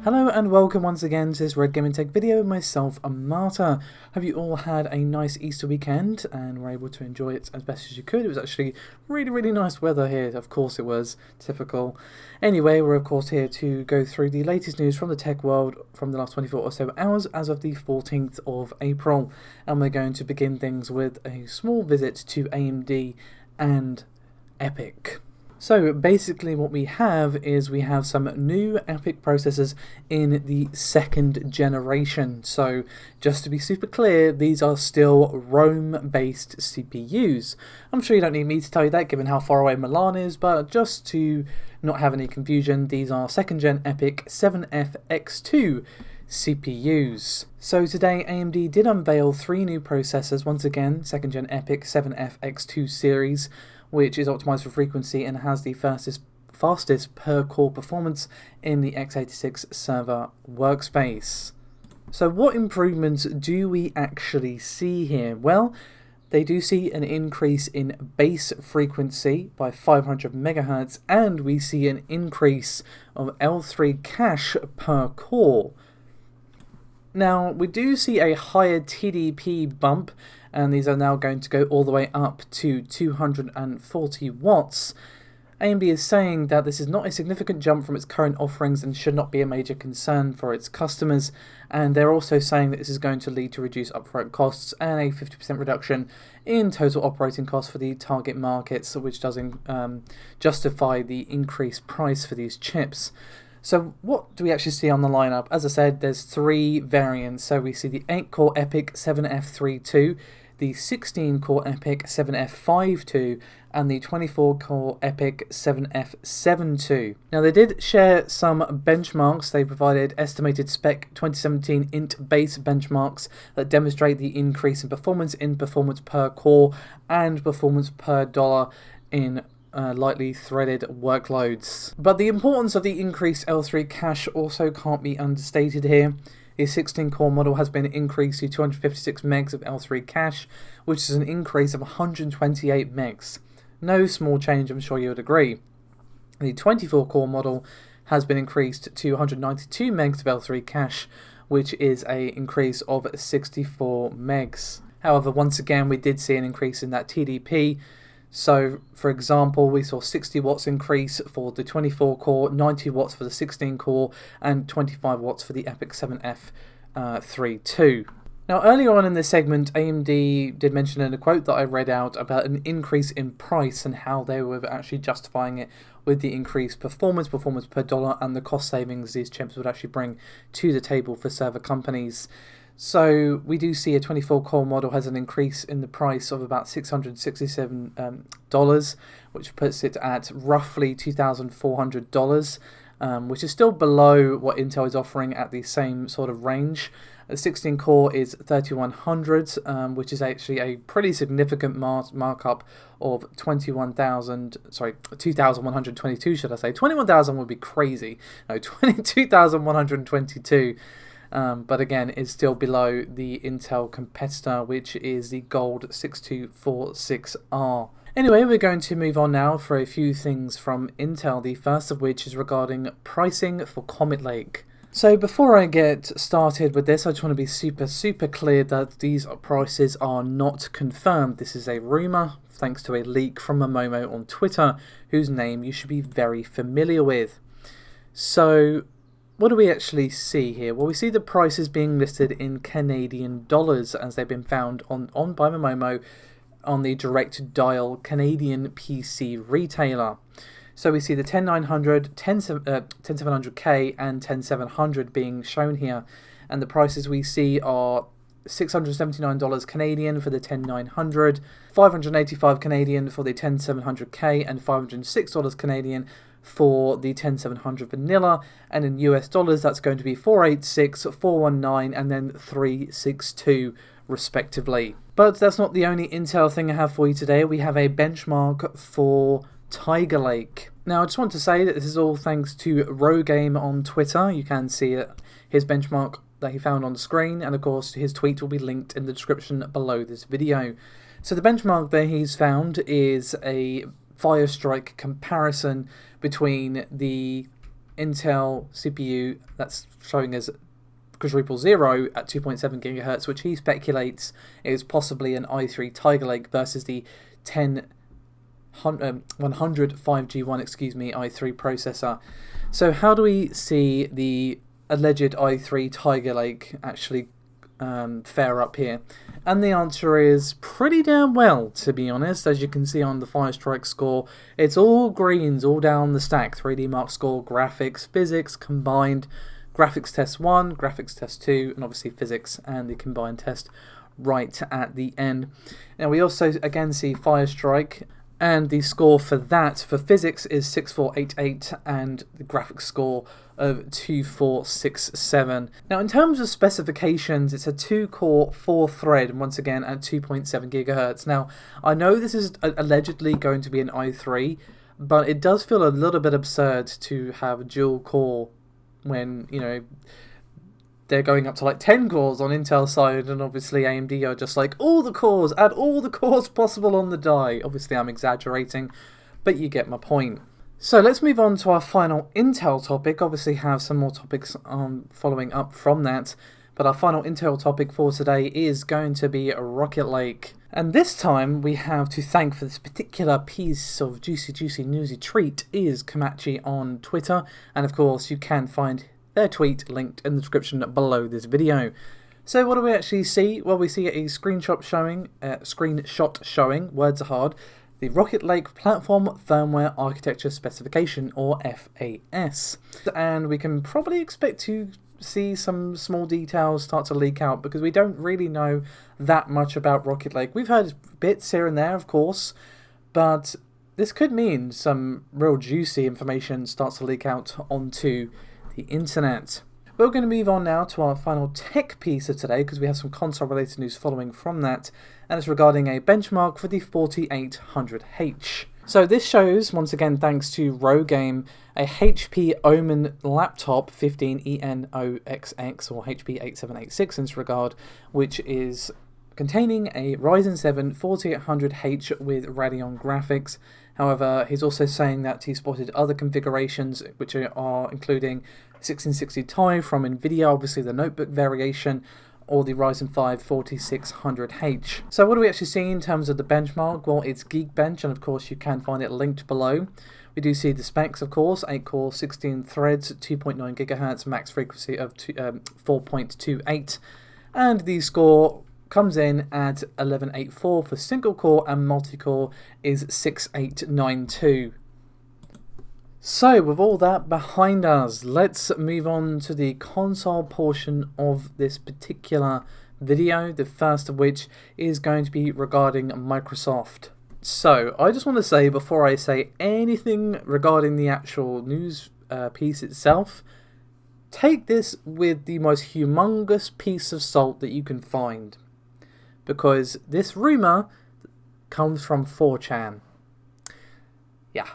Hello and welcome once again to this Red Gaming Tech video. Myself, Marta. Hope you all had a nice Easter weekend and were able to enjoy it as best as you could. It was actually really nice weather here. Of course it was, typical. Anyway, we're of course here to go through the latest news from the tech world from the last 24 or so hours as of the 14th of April. And we're going to begin things with a small visit to AMD and EPYC. So basically what we have is some new EPYC processors in the second generation. So just to be super clear, these are still Rome based CPUs. I'm sure you don't need me to tell you that given how far away Milan is, but just to not have any confusion, these are second gen EPYC 7F-X2 CPUs. So today AMD did unveil three new processors, once again second gen EPYC 7F-X2 series, which is optimized for frequency and has the fastest per core performance in the x86 server workspace. So what improvements do we actually see here? Well, they do see an increase in base frequency by 500 MHz, and we see an increase of L3 cache per core. Now, we do see a higher TDP bump, and these are now going to go all the way up to 240 watts. AMD is saying that this is not a significant jump from its current offerings and should not be a major concern for its customers, and they're also saying that this is going to lead to reduced upfront costs and a 50% reduction in total operating costs for the target markets, which does justify the increased price for these chips. So what do we actually see on the lineup? As I said, there's three variants. So we see the 8-core EPYC 7F32, the 16-core EPYC 7F52, and the 24-core EPYC 7F72. Now they did share some benchmarks. They provided estimated spec 2017 int base benchmarks that demonstrate the increase in performance per core and performance per dollar in lightly threaded workloads. But the importance of the increased L3 cache also can't be understated here. The 16-core model has been increased to 256 megs of L3 cache, which is an increase of 128 megs. No small change, I'm sure you would agree. The 24-core model has been increased to 192 megs of L3 cache, which is an increase of 64 megs. However, once again, we did see an increase in that TDP. So, for example, we saw 60 watts increase for the 24 core, 90 watts for the 16 core, and 25 watts for the EPYC 7F32. Now, earlier on in this segment, AMD did mention in a quote that I read out about an increase in price and how they were actually justifying it with the increased performance per dollar, and the cost savings these chips would actually bring to the table for server companies. So we do see a 24-core model has an increase in the price of about $667, which puts it at roughly $2,400, which is still below what Intel is offering at the same sort of range. The 16-core is $3,100, which is actually a pretty significant markup of 2,122, should I say. 21,000 would be crazy. No, 22,122. But again, is still below the Intel competitor, which is the Gold 6246R. Anyway, we're going to move on now for a few things from Intel, the first of which is regarding pricing for Comet Lake. So before I get started with this, I just want to be super clear that these prices are not confirmed. This is a rumor, thanks to a leak from Momo on Twitter, whose name you should be very familiar with. So what do we actually see here? Well, we see the prices being listed in Canadian dollars as they've been found on by Momo on the direct dial Canadian PC retailer. So we see the 10900, 10700K and 10700 being shown here, and the prices we see are $679 Canadian for the 10900, 585 Canadian for the 10700K, and $506 Canadian for the 10700 vanilla, and in US dollars that's going to be 486, 419 and then 362 respectively. But that's not the only Intel thing I have for you today. We have a benchmark for Tiger Lake. Now I just want to say that this is all thanks to Rogame on Twitter. You can see his benchmark that he found on the screen, and of course his tweet will be linked in the description below this video. So the benchmark that he's found is a Firestrike comparison between the Intel CPU that's showing as quadruple zero at 2.7 gigahertz, which he speculates is possibly an i3 Tiger Lake versus the 100 5G1 i3 processor. So how do we see the alleged i3 Tiger Lake actually fare up here? And the answer is pretty damn well, to be honest. As you can see on the Firestrike score, it's all greens all down the stack. 3D Mark score, graphics, physics combined, graphics test 1, graphics test 2, and obviously physics and the combined test right at the end. Now we also again see Firestrike, and the score for that for physics is 6488 and the graphics score of 2467. Now in terms of specifications, it's a 2-core 4-thread, and once again at 2.7 gigahertz. Now I know this is allegedly going to be an i3, but it does feel a little bit absurd to have dual core when, you know, they're going up to like 10 cores on Intel side, and obviously AMD are just like, all the cores, add all the cores possible on the die. Obviously I'm exaggerating, but you get my point. So let's move on to our final Intel topic. Obviously have some more topics following up from that, but our final Intel topic for today is going to be Rocket Lake. And this time we have to thank for this particular piece of juicy newsy treat is Komachi on Twitter, and of course you can find their tweet linked in the description below this video. So what do we actually see? Well, we see a screenshot showing, words are hard, the Rocket Lake Platform Firmware Architecture Specification, or FAS. And we can probably expect to see some small details start to leak out, because we don't really know that much about Rocket Lake. We've heard bits here and there, of course, but this could mean some real juicy information starts to leak out onto the internet. We're going to move on now to our final tech piece of today, because we have some console related news following from that, and it's regarding a benchmark for the 4800H. So this shows, once again thanks to Rogame, a HP Omen laptop 15ENOXX or HP8786 in this regard, which is containing a Ryzen 7 4800H with Radeon graphics. However, he's also saying that he spotted other configurations, which are including 1660 Ti from Nvidia, obviously the notebook variation, or the Ryzen 5 4600H. So what do we actually see in terms of the benchmark? Well, it's Geekbench, and of course you can find it linked below. We do see the specs, of course, 8 core, 16 threads, 2.9 gigahertz, max frequency of 4.28, and the score comes in at 1184 for single core, and multi-core is 6892. So with all that behind us, let's move on to the console portion of this particular video, the first of which is going to be regarding Microsoft. So I just want to say, before I say anything regarding the actual news piece itself, take this with the most humongous piece of salt that you can find, because this rumour comes from 4chan. Yeah,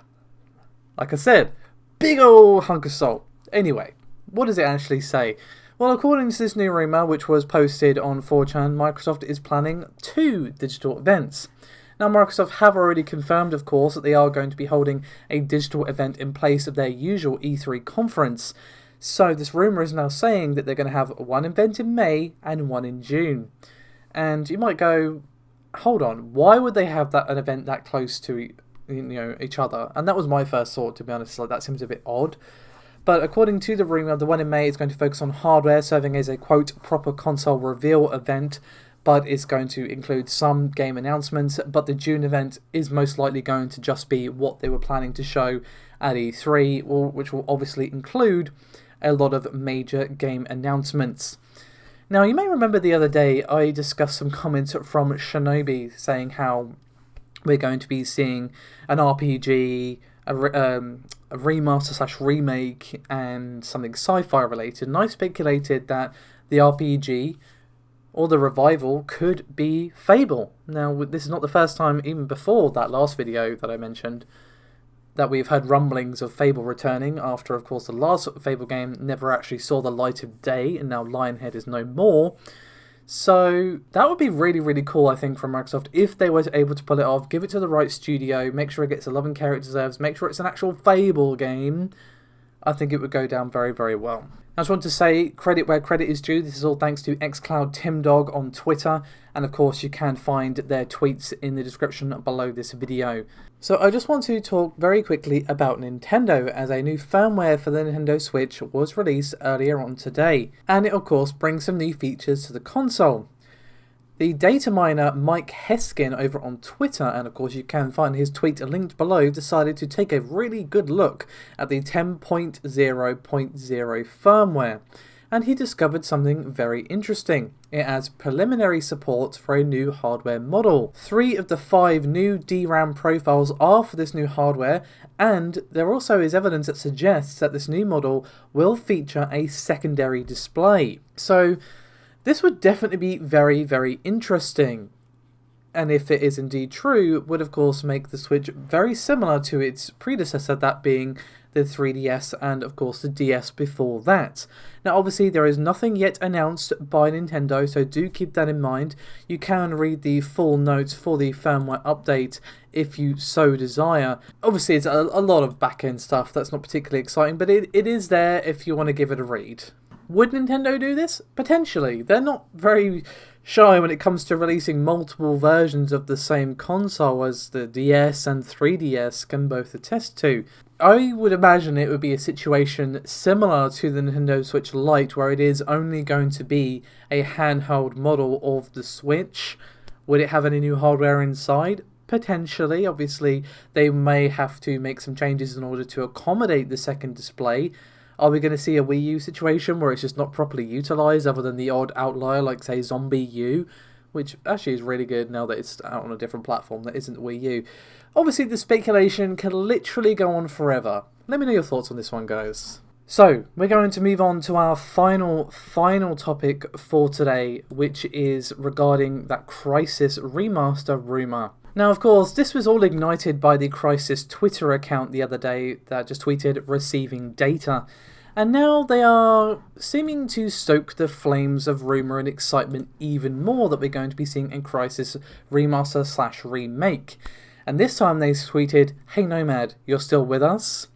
like I said, big old hunk of salt. Anyway, what does it actually say? Well, according to this new rumour, which was posted on 4chan, Microsoft is planning 2 digital events. Now, Microsoft have already confirmed, of course, that they are going to be holding a digital event in place of their usual E3 conference. So this rumour is now saying that they're going to have one event in May and one in June. And you might go, hold on, why would they have an event that close to each other? And that was my first thought, to be honest. Like, that seems a bit odd. But according to the rumour, the one in May is going to focus on hardware, serving as a quote proper console reveal event, but it's going to include some game announcements. But the June event is most likely going to just be what they were planning to show at E3, which will obviously include a lot of major game announcements. Now, you may remember the other day I discussed some comments from Shinobi saying how we're going to be seeing an RPG, a remaster / remake, and something sci-fi related. And I speculated that the RPG or the revival could be Fable. Now, this is not the first time, even before that last video that I mentioned, that we've heard rumblings of Fable returning after, of course, the last Fable game never actually saw the light of day, and now Lionhead is no more. So that would be really, really cool, I think, from Microsoft, if they were able to pull it off, give it to the right studio, make sure it gets the love and care it deserves, make sure it's an actual Fable game. I think it would go down very, very well. I just want to say credit where credit is due. This is all thanks to xCloud Timdog on Twitter, and of course you can find their tweets in the description below this video. So I just want to talk very quickly about Nintendo, as a new firmware for the Nintendo Switch was released earlier on today, and it of course brings some new features to the console. The data miner Mike Heskin over on Twitter, and of course you can find his tweet linked below, decided to take a really good look at the 10.0.0 firmware, and he discovered something very interesting. It has preliminary support for a new hardware model. 3 of the 5 new DRAM profiles are for this new hardware, and there also is evidence that suggests that this new model will feature a secondary display. So this would definitely be very, very interesting, and if it is indeed true, would of course make the Switch very similar to its predecessor, that being the 3DS and of course the DS before that. Now obviously there is nothing yet announced by Nintendo, so do keep that in mind. You can read the full notes for the firmware update if you so desire. Obviously it's a lot of back-end stuff that's not particularly exciting, but it is there if you want to give it a read. Would Nintendo do this? Potentially. They're not very shy when it comes to releasing multiple versions of the same console, as the DS and 3DS can both attest to. I would imagine it would be a situation similar to the Nintendo Switch Lite, where it is only going to be a handheld model of the Switch. Would it have any new hardware inside? Potentially. Obviously, they may have to make some changes in order to accommodate the second display. Are we going to see a Wii U situation where it's just not properly utilised, other than the odd outlier like, say, Zombie U, which actually is really good now that it's out on a different platform that isn't Wii U. Obviously, the speculation can literally go on forever. Let me know your thoughts on this one, guys. So, we're going to move on to our final topic for today, which is regarding that Crysis remaster rumour. Now, of course, this was all ignited by the Crysis Twitter account the other day that just tweeted receiving data. And now they are seeming to stoke the flames of rumour and excitement even more that we're going to be seeing a Crysis remaster / remake. And this time they tweeted, "Hey Nomad, you're still with us?"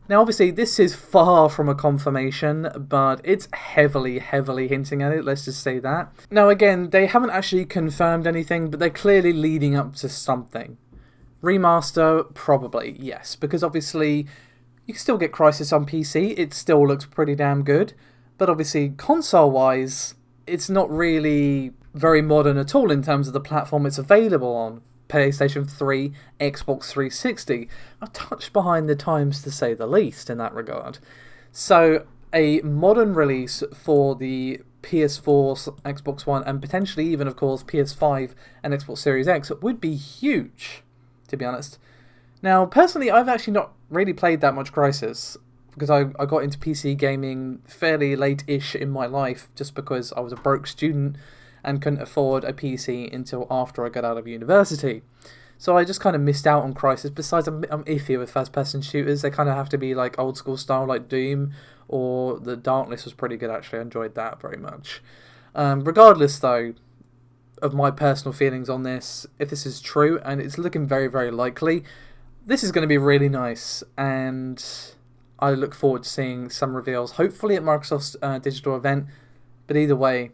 Now obviously this is far from a confirmation, but it's heavily hinting at it, let's just say that. Now again, they haven't actually confirmed anything, but they're clearly leading up to something. Remaster, probably, yes, because obviously you can still get Crysis on PC, it still looks pretty damn good, but obviously console-wise, it's not really very modern at all in terms of the platform it's available on. PlayStation 3, Xbox 360, a touch behind the times to say the least in that regard. So a modern release for the PS4, Xbox One, and potentially even of course PS5 and Xbox Series X would be huge, to be honest. Now personally I've actually not really played that much Crysis, because I got into PC gaming fairly late-ish in my life, just because I was a broke student and couldn't afford a PC until after I got out of university. So I just kind of missed out on Crysis. Besides, I'm iffy with first-person shooters. They kind of have to be like old-school style, like Doom, or the Darkness was pretty good, actually. I enjoyed that very much. Regardless, though, of my personal feelings on this, if this is true, and it's looking very, very likely, this is going to be really nice, and I look forward to seeing some reveals, hopefully at Microsoft's digital event, but either way,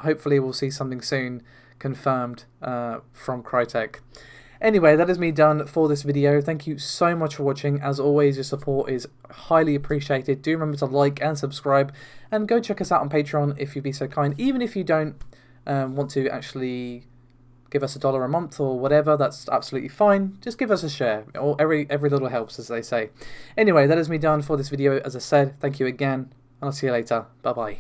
hopefully we'll see something soon confirmed from Crytek. Anyway, that is me done for this video. Thank you so much for watching. As always, your support is highly appreciated. Do remember to like and subscribe, and go check us out on Patreon if you'd be so kind. Even if you don't want to actually give us $1 a month or whatever, that's absolutely fine. Just give us a share. Every little helps, as they say. Anyway, that is me done for this video. As I said, thank you again, and I'll see you later. Bye bye.